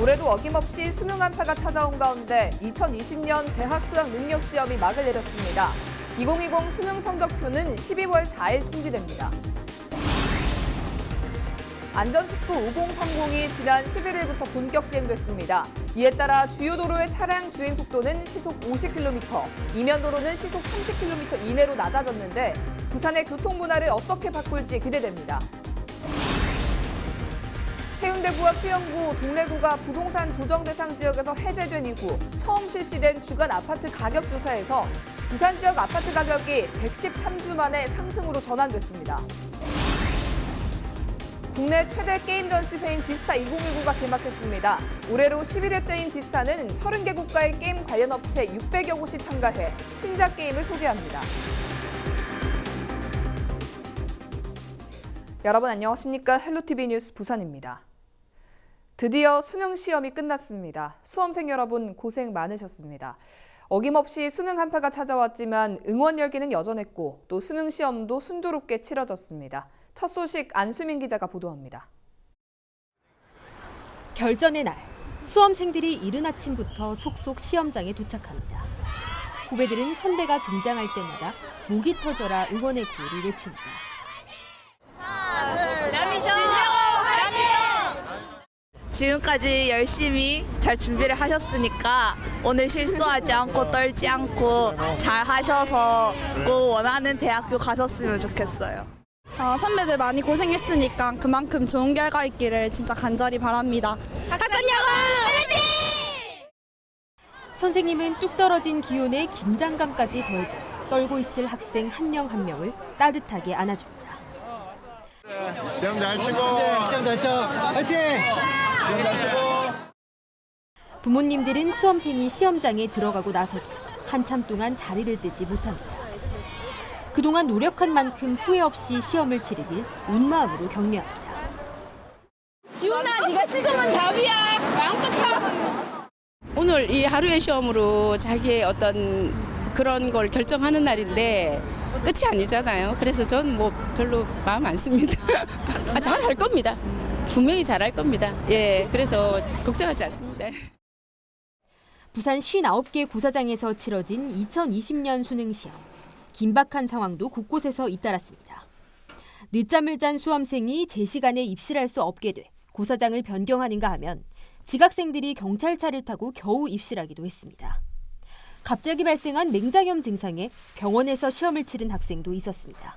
올해도 어김없이 수능 한파가 찾아온 가운데 2020년 대학 수학 능력 시험이 막을 내렸습니다. 2020 수능 성적표는 12월 4일 통지됩니다. 안전속도 5030이 지난 11일부터 본격 시행됐습니다. 이에 따라 주요 도로의 차량 주행 속도는 시속 50km, 이면도로는 시속 30km 이내로 낮아졌는데 부산의 교통 문화를 어떻게 바꿀지 기대됩니다. 해운대구와 수영구, 동래구가 부동산 조정 대상 지역에서 해제된 이후 처음 실시된 주간 아파트 가격 조사에서 부산 지역 아파트 가격이 113주 만에 상승으로 전환됐습니다. 국내 최대 게임 전시회인 지스타 2019가 개막했습니다. 올해로 12대째인 지스타는 30개 국가의 게임 관련 업체 600여 곳이 참가해 신작 게임을 소개합니다. 여러분 안녕하십니까? 헬로티비 뉴스 부산입니다. 드디어 수능 시험이 끝났습니다. 수험생 여러분 고생 많으셨습니다. 어김없이 수능 한파가 찾아왔지만 응원 열기는 여전했고 또 수능 시험도 순조롭게 치러졌습니다. 첫 소식 안수민 기자가 보도합니다. 결전의 날, 수험생들이 이른 아침부터 속속 시험장에 도착합니다. 후배들은 선배가 등장할 때마다 목이 터져라 응원의 구호를 외칩니다. 지금까지 열심히 잘 준비를 하셨으니까 오늘 실수하지 않고 떨지 않고 잘 하셔서 꼭 원하는 대학교 가셨으면 좋겠어요. 선배들 많이 고생했으니까 그만큼 좋은 결과 있기를 진짜 간절히 바랍니다. 학생여고 화이팅! 선생님은 뚝 떨어진 기온에 긴장감까지 더해져 떨고 있을 학생 한 명 한 명을 따뜻하게 안아줍니다. 시험 잘 치고. 시험 잘 쳐. 화이팅! 시험 잘 치고. 부모님들은 수험생이 시험장에 들어가고 나서도 한참 동안 자리를 뜨지 못합니다. 그동안 노력한 만큼 후회 없이 시험을 치르길 온 마음으로 격려합니다. 지훈아, 네가 찍으면 답이야. 마음껏 쳐. 오늘 이 하루의 시험으로 자기의 어떤 그런 걸 결정하는 날인데 끝이 아니잖아요. 그래서 전 뭐 별로 마음 안 씁니다. 잘할 겁니다. 분명히 잘할 겁니다. 예, 그래서 걱정하지 않습니다. 부산 59개 고사장에서 치러진 2020년 수능 시험. 긴박한 상황도 곳곳에서 잇따랐습니다. 늦잠을 잔 수험생이 제 시간에 입실할 수 없게 돼 고사장을 변경하는가 하면 지각생들이 경찰차를 타고 겨우 입실하기도 했습니다. 갑자기 발생한 맹장염 증상에 병원에서 시험을 치른 학생도 있었습니다.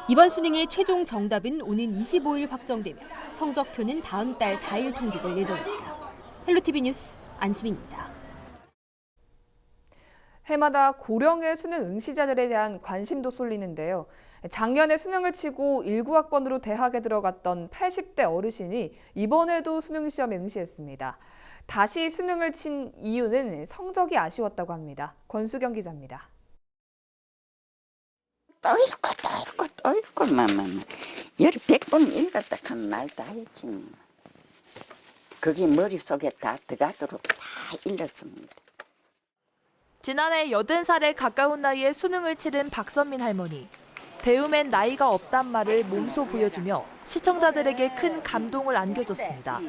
이번 수능의 최종 정답은 오는 25일 확정되며 성적표는 다음 달 4일 통지될 예정입니다. 헬로티비 뉴스 안수민입니다. 해마다 고령의 수능 응시자들에 대한 관심도 쏠리는데요. 작년에 수능을 치고 19학번으로 대학에 들어갔던 80대 어르신이 이번에도 수능 시험에 응시했습니다. 다시 수능을 친 이유는 성적이 아쉬웠다고 합니다. 권수경 기자입니다. 또 읽고 열이 100번 읽었다 하면 말도 알지. 그게 머릿속에 다 들어가도록 다 읽었습니다. 지난해 80살에 가까운 나이에 수능을 치른 박선민 할머니. 배움엔 나이가 없단 말을 몸소 보여주며 시청자들에게 큰 감동을 안겨줬습니다.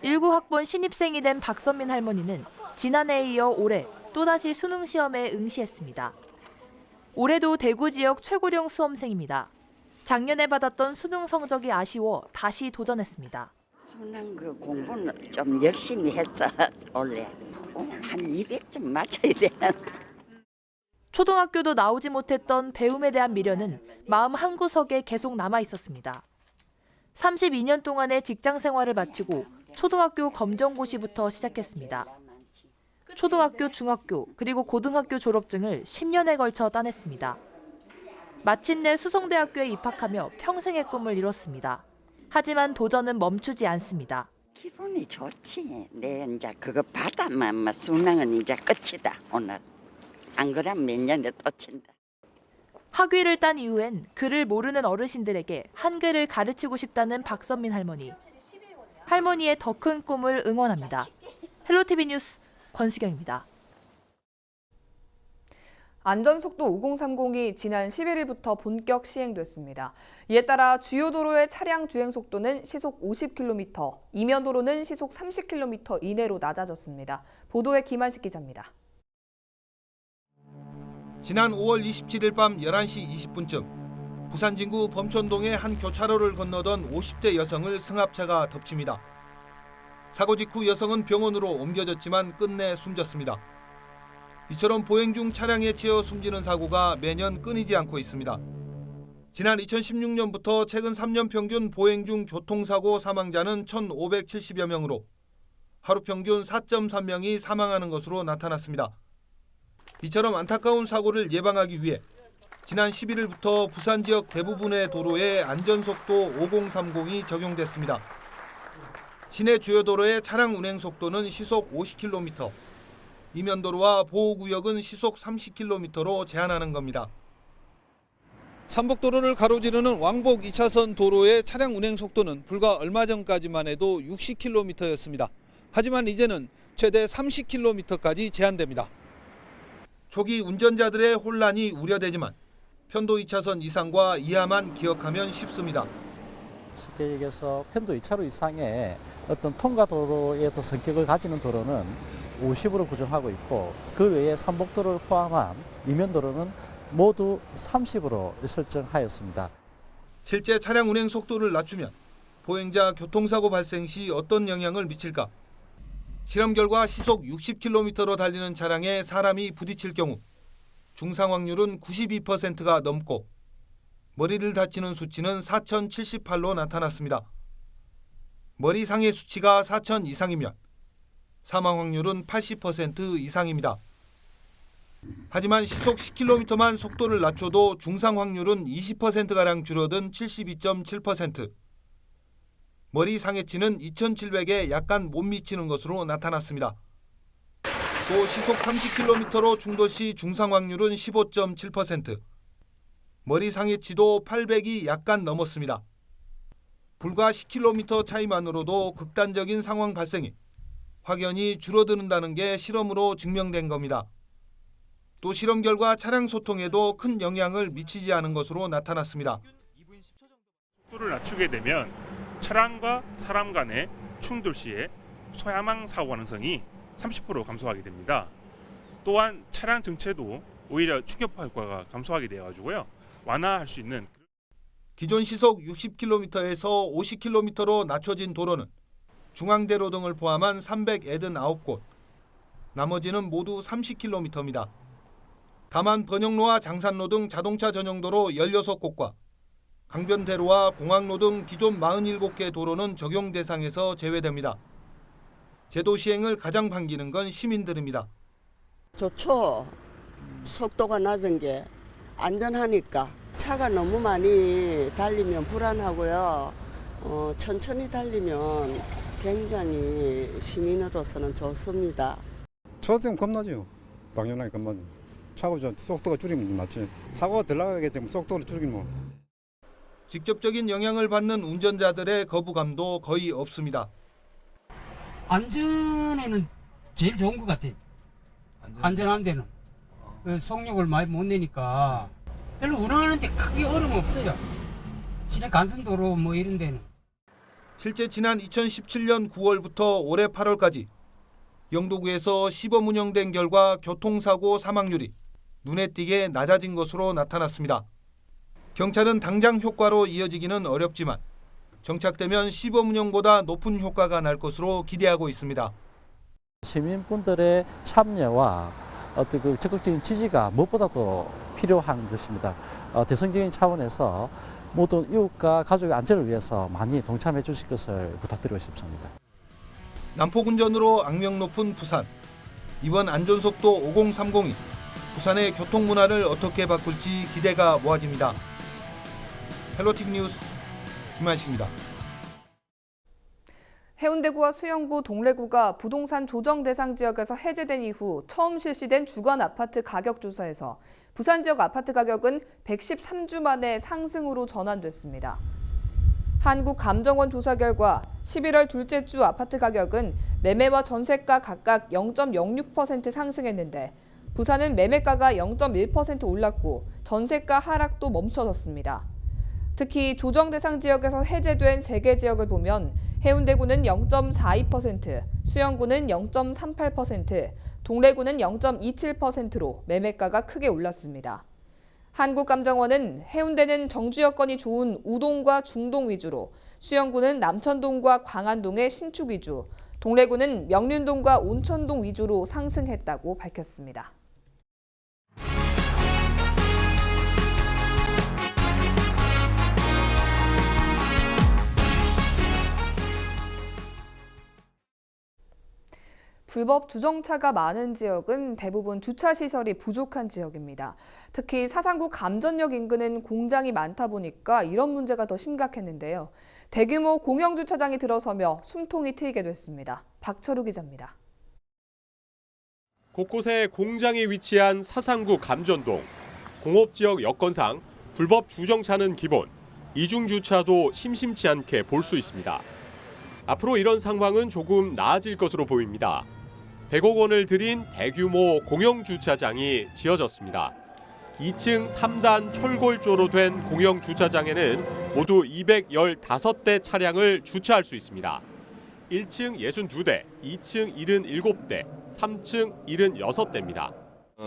19학번 신입생이 된 박선민 할머니는 지난해에 이어 올해 또다시 수능 시험에 응시했습니다. 올해도 대구 지역 최고령 수험생입니다. 작년에 받았던 수능 성적이 아쉬워 다시 도전했습니다. 수능 그 공부는 좀 열심히 했어. 원래 한 200점 맞춰야 되는데. 초등학교도 나오지 못했던 배움에 대한 미련은 마음 한구석에 계속 남아 있었습니다. 32년 동안의 직장 생활을 마치고 초등학교 검정고시부터 시작했습니다. 초등학교, 중학교, 그리고 고등학교 졸업증을 10년에 걸쳐 따냈습니다. 마침내 수성대학교에 입학하며 평생의 꿈을 이뤘습니다. 하지만 도전은 멈추지 않습니다. 기분이 좋지. 내 이제 그거 받아만 수능은 이제 끝이다 오늘. 안 그러면 몇 년에 또 친다. 학위를 딴 이후엔 글을 모르는 어르신들에게 한글을 가르치고 싶다는 박선민 할머니. 할머니의 더 큰 꿈을 응원합니다. 헬로티비 뉴스 권수경입니다. 안전속도 5030이 지난 11일부터 본격 시행됐습니다. 이에 따라 주요 도로의 차량 주행 속도는 시속 50km, 이면 도로는 시속 30km 이내로 낮아졌습니다. 보도에 김한식 기자입니다. 지난 5월 27일 밤 11시 20분쯤 부산 진구 범천동의 한 교차로를 건너던 50대 여성을 승합차가 덮칩니다. 사고 직후 여성은 병원으로 옮겨졌지만 끝내 숨졌습니다. 이처럼 보행 중 차량에 치여 숨지는 사고가 매년 끊이지 않고 있습니다. 지난 2016년부터 최근 3년 평균 보행 중 교통사고 사망자는 1,570여 명으로 하루 평균 4.3명이 사망하는 것으로 나타났습니다. 이처럼 안타까운 사고를 예방하기 위해 지난 11일부터 부산 지역 대부분의 도로에 안전속도 5030이 적용됐습니다. 시내 주요 도로의 차량 운행 속도는 시속 50km, 이면도로와 보호구역은 시속 30km로 제한하는 겁니다. 삼복도로를 가로지르는 왕복 2차선 도로의 차량 운행 속도는 불과 얼마 전까지만 해도 60km였습니다. 하지만 이제는 최대 30km까지 제한됩니다. 초기 운전자들의 혼란이 우려되지만 편도 2차선 이상과 이하만 기억하면 쉽습니다. 쉽게 얘기해서 편도 2차로 이상의 어떤 통과도로의 어떤 성격을 가지는 도로는 50으로 규정하고 있고 그 외에 삼복도로를 포함한 이면도로는 모두 30으로 설정하였습니다. 실제 차량 운행 속도를 낮추면 보행자 교통사고 발생 시 어떤 영향을 미칠까? 실험 결과 시속 60km로 달리는 차량에 사람이 부딪힐 경우 중상 확률은 92%가 넘고 머리를 다치는 수치는 4,078로 나타났습니다. 머리 상해 수치가 4,000 이상이면 사망 확률은 80% 이상입니다. 하지만 시속 10km만 속도를 낮춰도 중상 확률은 20%가량 줄어든 72.7%. 머리 상해치는 2,700에 약간 못 미치는 것으로 나타났습니다. 또 시속 30km로 충돌 시 중상 확률은 15.7%. 머리 상해치도 800이 약간 넘었습니다. 불과 10km 차이만으로도 극단적인 상황 발생이 확연히 줄어드는다는 게 실험으로 증명된 겁니다. 또 실험 결과 차량 소통에도 큰 영향을 미치지 않은 것으로 나타났습니다. 속도를 낮추게 되면 차량과 사람 간의 충돌 시에 소야망 사고 가능성이 30% 감소하게 됩니다. 또한 차량 정체도 오히려 충격파 효과가 감소하게 되어가지고요. 완화할 수 있는 기존 시속 60km에서 50km로 낮춰진 도로는 중앙대로 등을 포함한 389곳, 나머지는 모두 30km입니다. 다만 번영로와 장산로 등 자동차 전용도로 16곳과 강변대로와 공항로 등 기존 47개 도로는 적용 대상에서 제외됩니다. 제도 시행을 가장 반기는 건 시민들입니다. 좋죠. 속도가 낮은 게 안전하니까. 차가 너무 많이 달리면 불안하고요. 천천히 달리면 굉장히 시민으로서는 좋습니다. 저도 겁나죠. 당연하게 겁나죠. 차고 속도가 줄이면 낫지. 사고가 덜 나가겠지. 속도를 줄이면 뭐. 직접적인 영향을 받는 운전자들의 거부감도 거의 없습니다. 안전에는 제일 좋은 것 같아. 안전한 데는 속력을 많이 못 내니까 별로 운행하는데 크게 어려움 없어요. 시내 간선도로 뭐 이런 데는. 실제 지난 2017년 9월부터 올해 8월까지 영도구에서 시범 운영된 결과 교통사고 사망률이 눈에 띄게 낮아진 것으로 나타났습니다. 경찰은 당장 효과로 이어지기는 어렵지만 정착되면 시범 운영보다 높은 효과가 날 것으로 기대하고 있습니다. 시민분들의 참여와 어떤 그 적극적인 지지가 무엇보다도 필요한 것입니다. 대승적인 차원에서 모든 이웃과 가족의 안전을 위해서 많이 동참해 주실 것을 부탁드리고 싶습니다. 난폭운전으로 악명 높은 부산. 이번 안전속도 5030이 부산의 교통문화를 어떻게 바꿀지 기대가 모아집니다. 헬로티비 뉴스 김한식입니다. 해운대구와 수영구, 동래구가 부동산 조정 대상 지역에서 해제된 이후 처음 실시된 주간 아파트 가격 조사에서 부산 지역 아파트 가격은 113주 만에 상승으로 전환됐습니다. 한국감정원 조사 결과 11월 둘째 주 아파트 가격은 매매와 전세가 각각 0.06% 상승했는데 부산은 매매가가 0.1% 올랐고 전세가 하락도 멈춰섰습니다. 특히 조정 대상 지역에서 해제된 3개 지역을 보면 해운대구는 0.42%, 수영구는 0.38%, 동래구는 0.27%로 매매가가 크게 올랐습니다. 한국감정원은 해운대는 정주 여건이 좋은 우동과 중동 위주로, 수영구는 남천동과 광안동의 신축 위주, 동래구는 명륜동과 온천동 위주로 상승했다고 밝혔습니다. 불법 주정차가 많은 지역은 대부분 주차시설이 부족한 지역입니다. 특히 사상구 감전역 인근은 공장이 많다 보니까 이런 문제가 더 심각했는데요. 대규모 공영주차장이 들어서며 숨통이 트이게 됐습니다. 박철우 기자입니다. 곳곳에 공장이 위치한 사상구 감전동. 공업지역 여건상 불법 주정차는 기본, 이중주차도 심심치 않게 볼 수 있습니다. 앞으로 이런 상황은 조금 나아질 것으로 보입니다. 100억 원을 들인 대규모 공영주차장이 지어졌습니다. 2층 3단 철골조로 된 공영주차장에는 모두 215대 차량을 주차할 수 있습니다. 1층 62대, 2층 77대, 3층 76대입니다.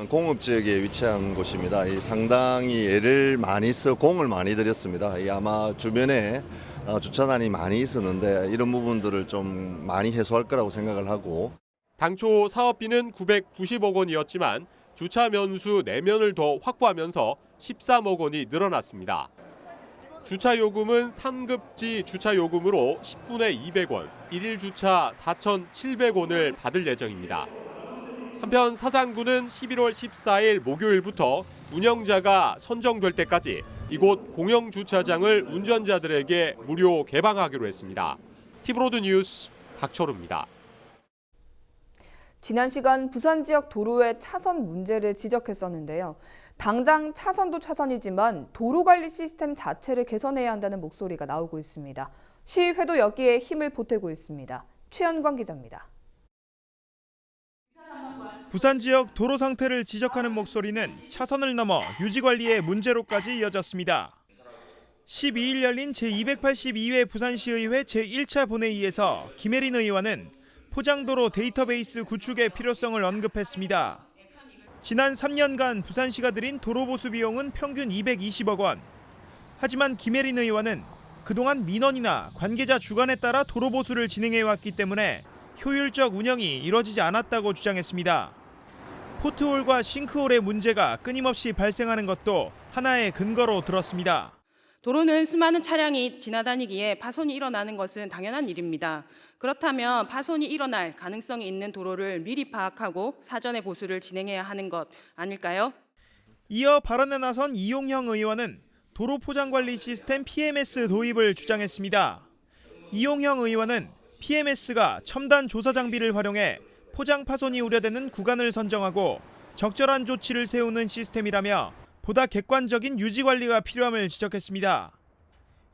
공업지역에 위치한 곳입니다. 상당히 애를 많이 써 공을 많이 들였습니다. 아마 주변에 주차단이 많이 있었는데 이런 부분들을 좀 많이 해소할 거라고 생각을 하고, 당초 사업비는 990억 원이었지만 주차 면수 4면을 더 확보하면서 13억 원이 늘어났습니다. 주차 요금은 3급지 주차 요금으로 10분에 200원, 1일 주차 4,700원을 받을 예정입니다. 한편 사상구는 11월 14일 목요일부터 운영자가 선정될 때까지 이곳 공영주차장을 운전자들에게 무료 개방하기로 했습니다. 티브로드 뉴스 박철우입니다. 지난 시간 부산 지역 도로의 차선 문제를 지적했었는데요. 당장 차선도 차선이지만 도로관리 시스템 자체를 개선해야 한다는 목소리가 나오고 있습니다. 시의회도 여기에 힘을 보태고 있습니다. 최현광 기자입니다. 부산 지역 도로 상태를 지적하는 목소리는 차선을 넘어 유지관리의 문제로까지 이어졌습니다. 12일 열린 제282회 부산시의회 제1차 본회의에서 김혜린 의원은 포장도로 데이터베이스 구축의 필요성을 언급했습니다. 지난 3년간 부산시가 들인 도로보수 비용은 평균 220억 원. 하지만 김혜린 의원은 그동안 민원이나 관계자 주관에 따라 도로보수를 진행해왔기 때문에 효율적 운영이 이뤄지지 않았다고 주장했습니다. 포트홀과 싱크홀의 문제가 끊임없이 발생하는 것도 하나의 근거로 들었습니다. 도로는 수많은 차량이 지나다니기에 파손이 일어나는 것은 당연한 일입니다. 그렇다면 파손이 일어날 가능성이 있는 도로를 미리 파악하고 사전에 보수를 진행해야 하는 것 아닐까요? 이어 발언에 나선 이용형 의원은 도로 포장관리 시스템 PMS 도입을 주장했습니다. 이용형 의원은 PMS가 첨단 조사 장비를 활용해 포장 파손이 우려되는 구간을 선정하고 적절한 조치를 세우는 시스템이라며 보다 객관적인 유지 관리가 필요함을 지적했습니다.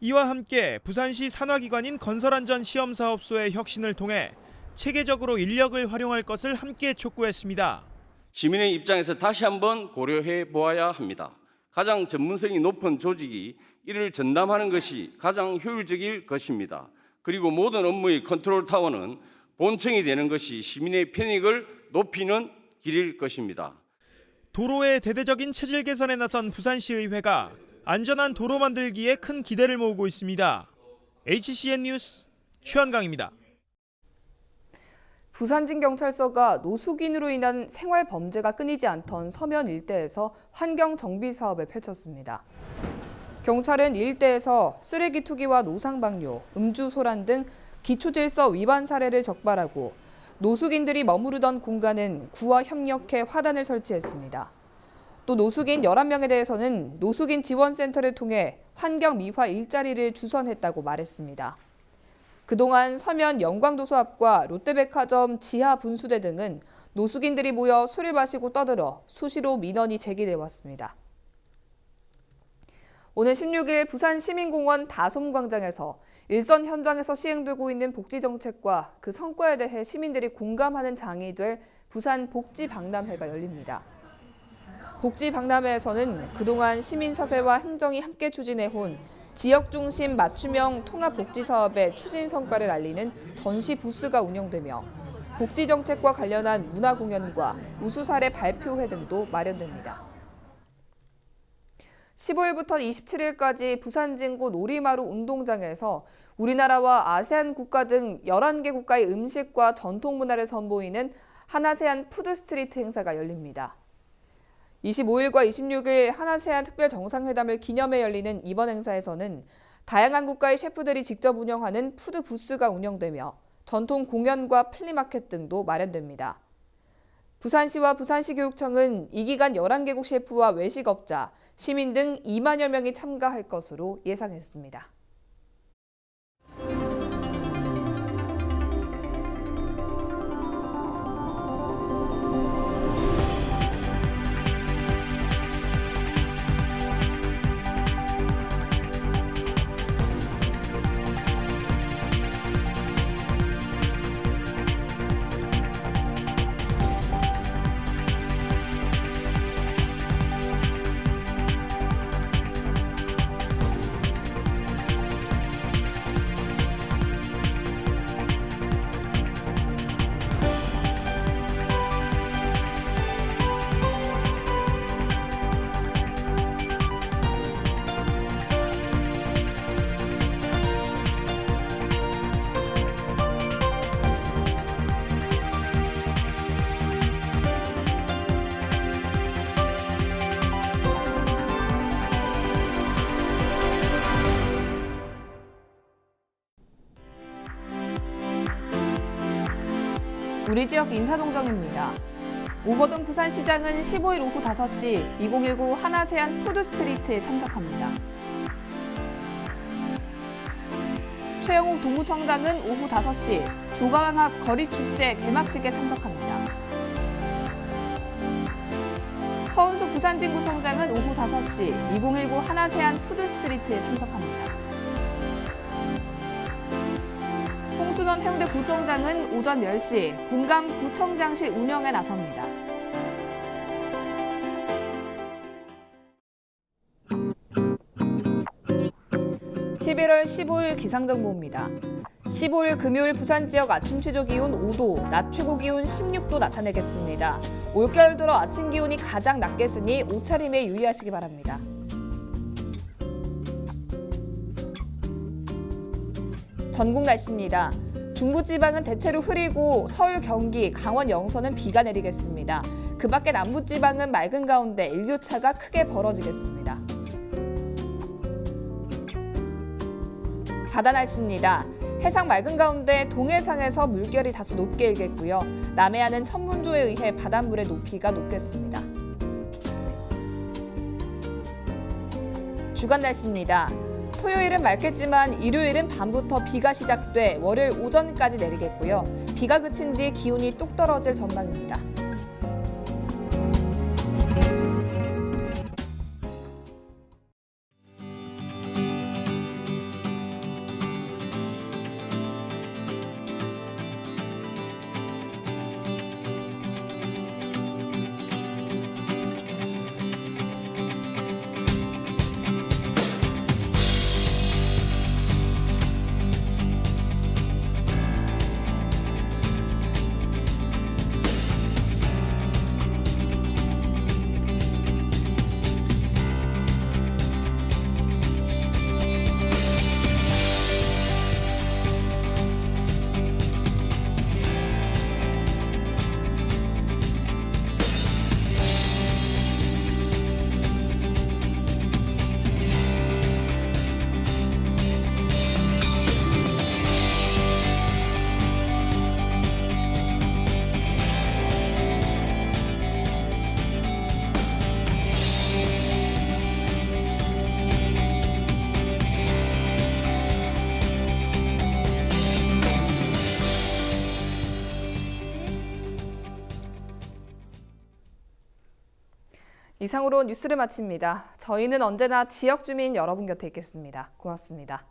이와 함께 부산시 산하기관인 건설안전시험사업소의 혁신을 통해 체계적으로 인력을 활용할 것을 함께 촉구했습니다. 시민의 입장에서 다시 한번 고려해 보아야 합니다. 가장 전문성이 높은 조직이 이를 전담하는 것이 가장 효율적일 것입니다. 그리고 모든 업무의 컨트롤 타워는 본청이 되는 것이 시민의 편익을 높이는 길일 것입니다. 도로의 대대적인 체질 개선에 나선 부산시의회가 안전한 도로 만들기에 큰 기대를 모으고 있습니다. HCN 뉴스 최현강입니다. 부산진경찰서가 노숙인으로 인한 생활 범죄가 끊이지 않던 서면 일대에서 환경 정비 사업을 펼쳤습니다. 경찰은 일대에서 쓰레기 투기와 노상 방뇨, 음주 소란 등 기초질서 위반 사례를 적발하고 노숙인들이 머무르던 공간엔 구와 협력해 화단을 설치했습니다. 또 노숙인 11명에 대해서는 노숙인 지원센터를 통해 환경 미화 일자리를 주선했다고 말했습니다. 그동안 서면 영광도서 앞과 롯데백화점 지하 분수대 등은 노숙인들이 모여 술을 마시고 떠들어 수시로 민원이 제기돼 왔습니다. 오늘 16일 부산시민공원 다솜광장에서 일선 현장에서 시행되고 있는 복지정책과 그 성과에 대해 시민들이 공감하는 장이 될 부산 복지박람회가 열립니다. 복지박람회에서는 그동안 시민사회와 행정이 함께 추진해온 지역 중심 맞춤형 통합복지사업의 추진 성과를 알리는 전시 부스가 운영되며 복지정책과 관련한 문화공연과 우수사례 발표회 등도 마련됩니다. 15일부터 27일까지 부산 진구 놀이마루 운동장에서 우리나라와 아세안 국가 등 11개 국가의 음식과 전통 문화를 선보이는 한아세안 푸드스트리트 행사가 열립니다. 25일과 26일 한아세안 특별정상회담을 기념해 열리는 이번 행사에서는 다양한 국가의 셰프들이 직접 운영하는 푸드 부스가 운영되며 전통 공연과 플리마켓 등도 마련됩니다. 부산시와 부산시 교육청은 이 기간 11개국 셰프와 외식업자, 시민 등 2만여 명이 참가할 것으로 예상했습니다. 우리 지역 인사동정입니다. 오거돈 부산시장은 15일 오후 5시 2019 한아세안 푸드스트리트에 참석합니다. 최영욱 동구청장은 오후 5시 조강학 거리축제 개막식에 참석합니다. 서은숙 부산진구청장은 오후 5시 2019 한아세안 푸드스트리트에 참석합니다. 홍순원 해운대구청장은 오전 10시 공감구청장실 운영에 나섭니다. 11월 15일 기상정보입니다. 15일 금요일 부산 지역 아침 최저 기온 5도, 낮 최고 기온 16도 나타내겠습니다. 올겨울 들어 아침 기온이 가장 낮겠으니 옷차림에 유의하시기 바랍니다. 전국 날씨입니다. 중부지방은 대체로 흐리고 서울, 경기, 강원, 영서는 비가 내리겠습니다. 그 밖에 남부지방은 맑은 가운데 일교차가 크게 벌어지겠습니다. 바다 날씨입니다. 해상 맑은 가운데 동해상에서 물결이 다소 높게 일겠고요. 남해안은 천문조에 의해 바닷물의 높이가 높겠습니다. 주간 날씨입니다. 토요일은 맑겠지만 일요일은 밤부터 비가 시작돼 월요일 오전까지 내리겠고요. 비가 그친 뒤 기온이 뚝 떨어질 전망입니다. 이상으로 뉴스를 마칩니다. 저희는 언제나 지역 주민 여러분 곁에 있겠습니다. 고맙습니다.